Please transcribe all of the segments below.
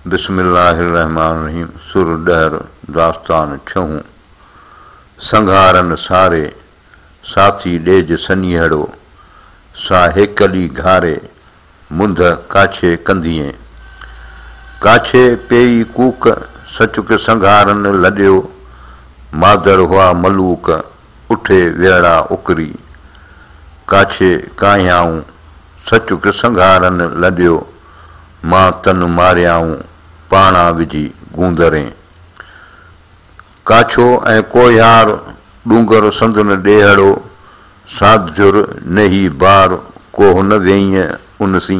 बिस्मिल्लाहिर्रहमानिर्रहीम। सुर दहर दास्तान छहूं। संघारन सारे साथी डेज सनीहड़ो, सा हेकली घारे मुंद काछे कंधिए। काछे पेई कूक सचुक संघारन लड्यो, मादर हुआ मलूक उठे वेड़ा उकरी। काछे कायाऊं सचुक संघारन लड्यो, मां तन मारियाऊं पाणा विझी गूंदरें। काछो ऐं कोयार डूंगर संदन ॾेहड़ो, साधुर नही बार कोह न वेईं उनसी।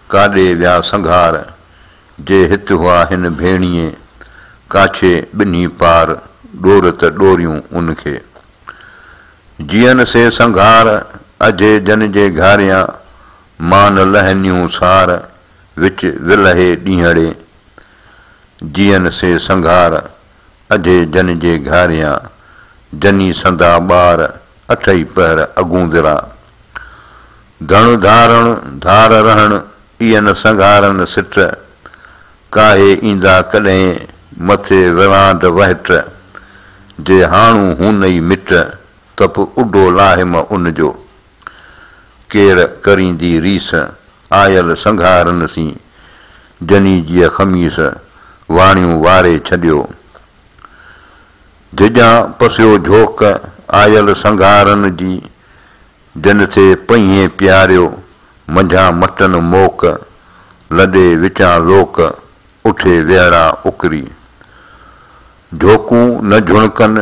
काॾे विया संघार जे हित हुआ हिन भेणीअ, काछे ॿिन्ही पार ॾोर त ॾोरियूं उनखे। जीअन से संघार अजे जन जे घारियां, मान लहनियूं सार विच विलहे ॾींहड़े। जीअन से संघार अजे जन जे घारियां, जनी संदा ॿार अठई पहर अगूंदरा। धण धारण धार रहण ईअन संघारन सिट, काहे ईंदा कॾहिं मथे विरांड वहट। जे हाणू हुनई मिट तप उडो लाहिम उनजो, केर करींदी रीस आयल संघारन सी। जनी जीअ ख़मीस वाणियूं वारे छॾियो, झिॼां पसियो झोक आयल संघारन जी। जन थे पईं प्यारियो मंझां मटन मोक, लॾे विचां लोक उठे वेड़ा उकरी। झोकूं न झुणकन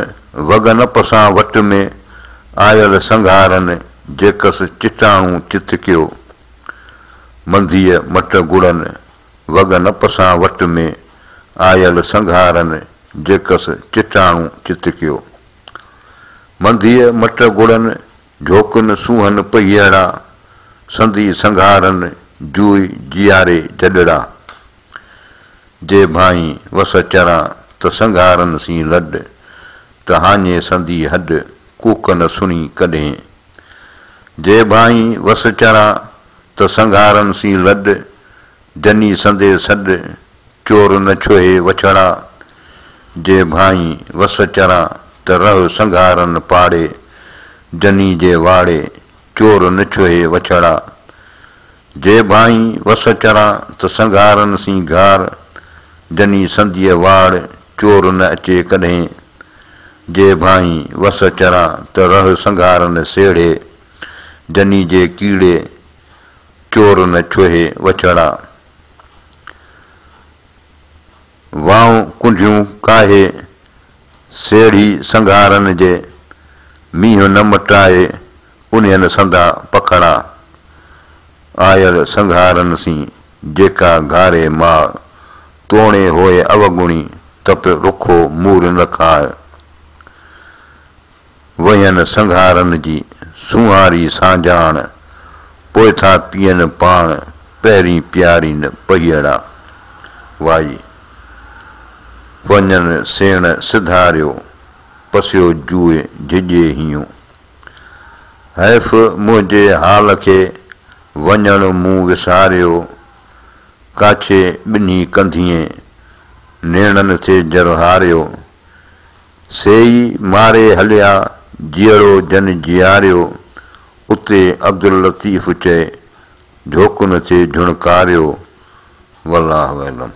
वगन पसां वट में, आयल संघारन जेकस चिटाणूं चित कयो। मंधीअ मट गुड़न वगन पसां वट में, आयल संघारन जेकस चिटाणूं चित कयो। मंधीअ मट गुड़न झोकन सूहन पहियड़ा, संधी संघारन जूई जियारे जॾड़ा। जे भाई वस चरां त संघारन सी लॾ, त हाञे संधी हॾ कूक न सुणी कॾहिं। जे भाई वस चरां त संघारन सी लॾ, जनी संदे सॾ चोर न छोहे वछड़ा। जे भाई वस चरां त रह संघारन पाड़े, जनी जे वाड़े चोर न छोहे वछड़ा। जे भाई वस चरां त संघारन सी घार, जनी संधीअ वाड़ चोर न अचे कॾहिं। जे भाई वस चरां त रह संघारन सेड़े, जनी जे कीड़े चोर न छोहे वछड़ा। वाऊं कुंझियूं काहे सेड़ी संघारन जे, मींहुं न मटाए उन्हनि संदा पखड़ा। आयल संघारन सी जेका घारे मां, तोणे होए अवगुणी तप रुखो मूर न खाए। वयन संघारन जी सुहारी सांजाण, पोइ था पियन पाण पहिरीं प्यारीन पहियड़ा। वाई वञन सेण सिधारियो पसियो जूए झिॼे हीयूं। हैफ़ मुंहिंजे हाल खे वञण मूं विसारियो, काछे ॿिन्ही कंधिए नेणन थे जरहारियो। सेई मारे हलिया जीअड़ो जन जियारियो, उते अब्दुल लतीफ़ चए झोकुन थे झुणकारियो। वल्लाहु अलम।